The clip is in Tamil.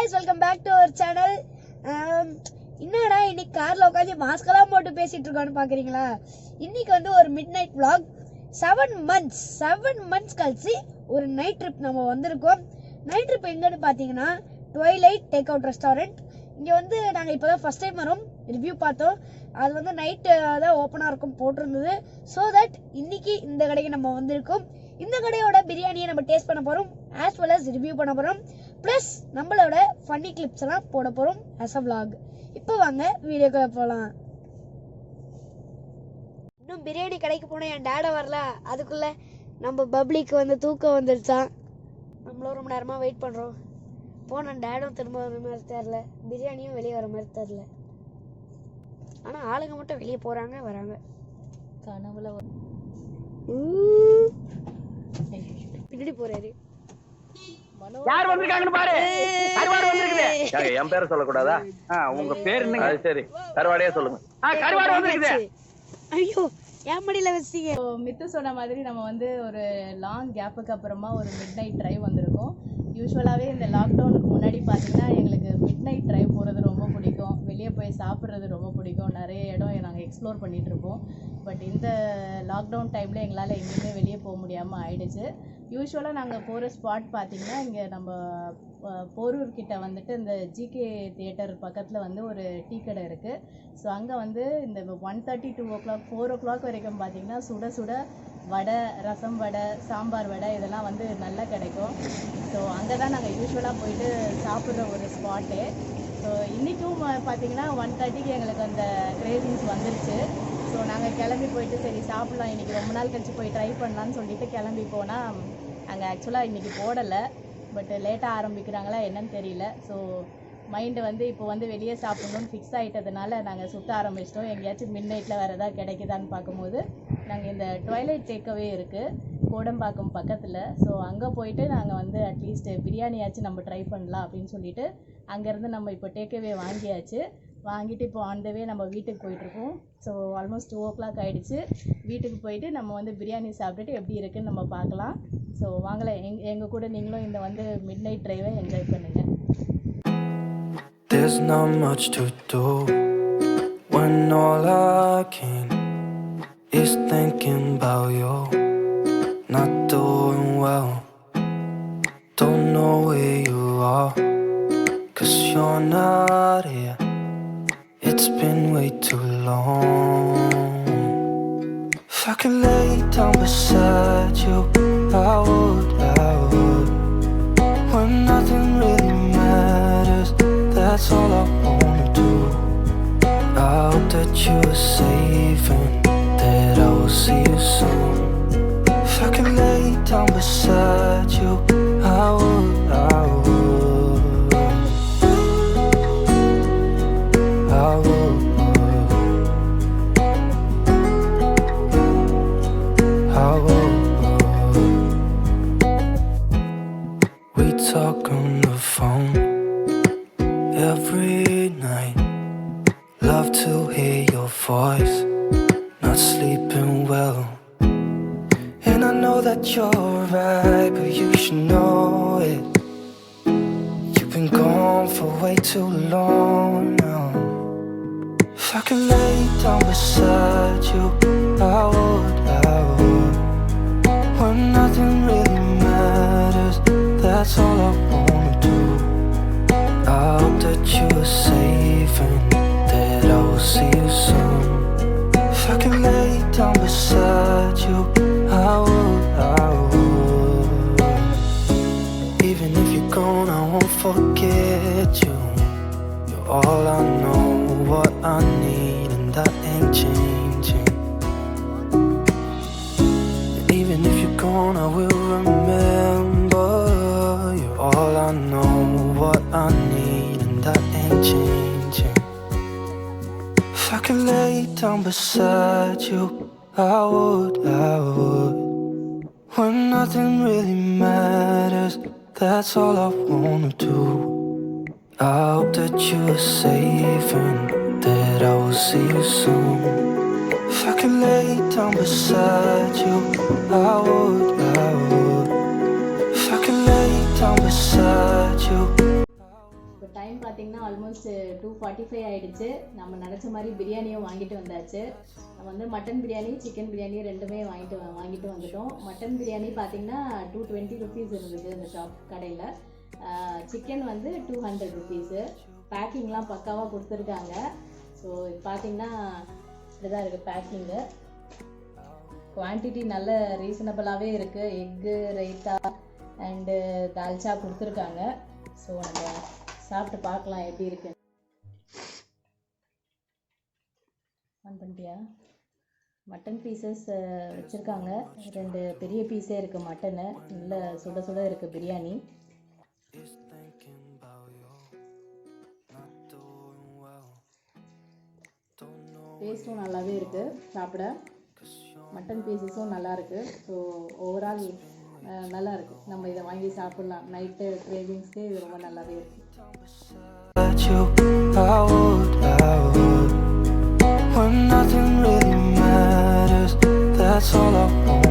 guys, welcome back to our channel. என்னடா இன்னைக்கு கார்ல உட்காந்து மாஸ்கெல்லாம் போட்டு பேசிட்டு இருக்கோம்னு பாக்குறீங்களா? இன்னைக்கு வந்து ஒரு மிட் நைட் vlog. 7 months கழிச்சு ஒரு நைட் ட்ரிப் நம்ம வந்திருக்கோம். நைட் ட்ரிப் எங்கன்னு பாத்தீங்கன்னா ட்வைலைட் டேக் அவுட் ரெஸ்டாரண்ட். இங்க வந்து நாங்க இப்பதான் ஃபர்ஸ்ட் டைம் வரோம். ரிவ்யூ பார்த்தோம். அது வந்து நைட் தான் ஓப்பனா இருக்கும் போட்டிருந்தது. ஸோ தட் இன்னைக்கு இந்த கடைக்கு நம்ம வந்திருக்கோம். இந்த கடையோட பிரியாணியை நம்ம டேஸ்ட் பண்ண போறோம், ஆஸ் வெல் அஸ் ரிவ்யூ பண்ண போறோம். பிளஸ் நம்மளோட ஃபன்னி கிளிப்ஸ் எல்லாம் போட போறோம் ஆஸ் அ vlog. இப்போ வாங்க வீடியோக்குள்ள போலாம். இன்னும் பிரியாணி கடைக்கு போனா என் டேட வரல, அதுக்குள்ள நம்ம பப்ளிக்கு வந்து தூக்கம் வந்துருச்சான். நம்மளும் ரொம்ப நேரமா வெயிட் பண்றோம். போன டேடும் திரும்ப வர மாதிரி தெரியல, பிரியாணியும் வெளியே வர மாதிரி தெரியல. ஆனா ஆளுங்க மட்டும் வெளியே போறாங்க வராங்க. கனவுல பின்னாடி போறாரு. யார் வந்திருக்காங்கன்னு பாரு. கருவாடு வந்திருக்குது. என் பேரை சொல்லக்கூடாதா? உங்க பேர் என்னங்க? சரி, கருவாடையே சொல்லுங்க. கருவாடு வந்திருக்குது. ஐயோ, என் மடியில வச்சீங்க. மித்து சொன்ன மாதிரி நம்ம வந்து ஒரு லாங் கேப்புக்கு அப்புறமா ஒரு மிட் நைட் ட்ரைவ் வந்திருக்கோம். யூஸ்வலாகவே இந்த லாக்டவுனுக்கு முன்னாடி பார்த்தீங்கன்னா எங்களுக்கு மிட் நைட் ட்ரைவ் போகிறது ரொம்ப பிடிக்கும், வெளியே போய் சாப்பிட்றது ரொம்ப பிடிக்கும், நிறைய இடம் நாங்கள் எக்ஸ்ப்ளோர் பண்ணிகிட்ருப்போம். பட் இந்த லாக்டவுன் டைமில் எங்களால் எங்கேயுமே வெளியே போக முடியாமல் ஆயிடுச்சு. யூஸ்வலாக நாங்கள் போகிற ஸ்பாட் பார்த்திங்கன்னா இங்கே நம்ம போரூர் கிட்ட வந்துட்டு இந்த ஜிகே தியேட்டர் பக்கத்தில் வந்து ஒரு டீ கடை இருக்குது. ஸோ அங்கே வந்து இந்த 1:30 2 o'clock 4 o'clock வரைக்கும் பார்த்திங்கன்னா சுட சுட வடை, ரசம் வடை, சாம்பார் வடை இதெல்லாம் வந்து நல்லா கிடைக்கும். ஸோ அங்கே தான் நாங்கள் யூஸ்வலாக போயிட்டு சாப்பிட்ற ஒரு ஸ்பாட்டு. ஸோ இன்றைக்கும் பார்த்திங்கன்னா 1:30க்கு எங்களுக்கு அந்த கிரேவிங்ஸ் வந்துருச்சு. ஸோ நாங்கள் கிளம்பி போயிட்டு சரி சாப்பிட்லாம், இன்றைக்கி ரொம்ப நாள் கழிச்சு போய் ட்ரை பண்ணலான்னு சொல்லிட்டு கிளம்பி போனால் அங்கே ஆக்சுவலாக இன்றைக்கி போடலை. பட் லேட்டாக ஆரம்பிக்கிறாங்களா என்னன்னு தெரியல. ஸோ மைண்டு வந்து இப்போ வந்து வெளியே சாப்பிட்ணுன்னு ஃபிக்ஸ் ஆகிட்டதுனால நாங்கள் சுற்ற ஆரம்பிச்சிட்டோம். எங்கேயாச்சும் மிட் நைட்டில் வேறு எதாவது கிடைக்குதான்னு பார்க்கும்போது நாங்கள் இந்த ட்வைலைட் டேக்கவே இருக்குது கோடம்பாக்கம் பக்கத்தில். ஸோ அங்கே போயிட்டு நாங்கள் வந்து அட்லீஸ்ட் பிரியாணியாச்சும் நம்ம ட்ரை பண்ணலாம் அப்படின்னு சொல்லிட்டு அங்கேருந்து நம்ம இப்போ டேக்கவே வாங்கியாச்சு. வாங்கிட்டு இப்போ ஆன் த வே நம்ம வீட்டுக்கு போயிட்டுருக்கோம். ஸோ ஆல்மோஸ்ட் 2 o'clock ஆகிடுச்சு. வீட்டுக்கு போயிட்டு நம்ம வந்து பிரியாணி சாப்பிட்டுட்டு எப்படி இருக்குன்னு நம்ம பார்க்கலாம். ஸோ வாங்கலை, எங்கள் கூட நீங்களும் இந்த வந்து மிட் நைட் ட்ரைவை என்ஜாய் பண்ணுங்கள். There's not much to do when all I can is thinking about you. Not doing well, don't know where you are, 'cause you're not here. It's been way too long. If I could lay down beside you, I would. When nothing really matters, that's all I wanna do. I hope that you are safe and that I will see you soon. If I could lay down beside you, I would. We talk on the phone every night. Love to hear your voice. Not sleeping well, and I know that you're right, but you should know it. You've been gone for way too long now. If I could lay down beside you, I would. When nothing really matters, that's all I wanna do. I hope that you are safe and that I will see you soon. If I could lay down beside you, I would. Even if you're gone, I won't forget you. You're all I know, what I need, and that ain't changing. And even if you're gone, I will remember. You're all I know, what I need, and that ain't changing. If I could lay down beside you, I would. When nothing really matters, that's all I wanna do. I hope that you are safe and that I will see you soon. If I could lay down beside you, I would. If I could lay down beside you. இப்போ டைம் பார்த்தீங்கன்னா ஆல்மோஸ்ட் 2:45 ஆயிடுச்சு. நம்ம நினச்ச மாதிரி பிரியாணியும் வாங்கிட்டு வந்தாச்சு. நம்ம வந்து மட்டன் பிரியாணி சிக்கன் பிரியாணி ரெண்டுமே வாங்கிட்டு வந்துட்டோம். மட்டன் பிரியாணி பார்த்தீங்கன்னா 220 ருபீஸ் இருந்தது இந்த ஷாப் கடையில். சிக்கன் வந்து 200 ருபீஸு. பேக்கிங்லாம் பக்காவாக கொடுத்துருக்காங்க. ஸோ பார்த்தீங்கன்னா இப்படிதான் இருக்குது பேக்கிங்கு. குவான்டிட்டி நல்ல ரீசனபிளாகவே இருக்குது. எக்கு ரைத்தா அண்டு தால்ச்சா கொடுத்துருக்காங்க. ஸோ நம்ம சாப்பிட்டு பார்க்கலாம் எப்படி இருக்கு. ஆன் பண்ணிட்டியா? மட்டன் பீசஸ் வச்சுருக்காங்க. 2 பெரிய பீஸே இருக்குது மட்டனு. நல்ல சுட சுட இருக்குது பிரியாணி. டேஸ்ட்டும் நல்லாவே இருக்குது சாப்பிட. மட்டன் பீசஸும் நல்லா இருக்குது. ஸோ ஓவரால் நல்லா இருக்குது. நம்ம இதை வாங்கி சாப்பிட்லாம். நைட்டு கிரேவிங்ஸ்க்கு இது ரொம்ப நல்லாவே இருக்குது. When nothing really matters, that's all I want.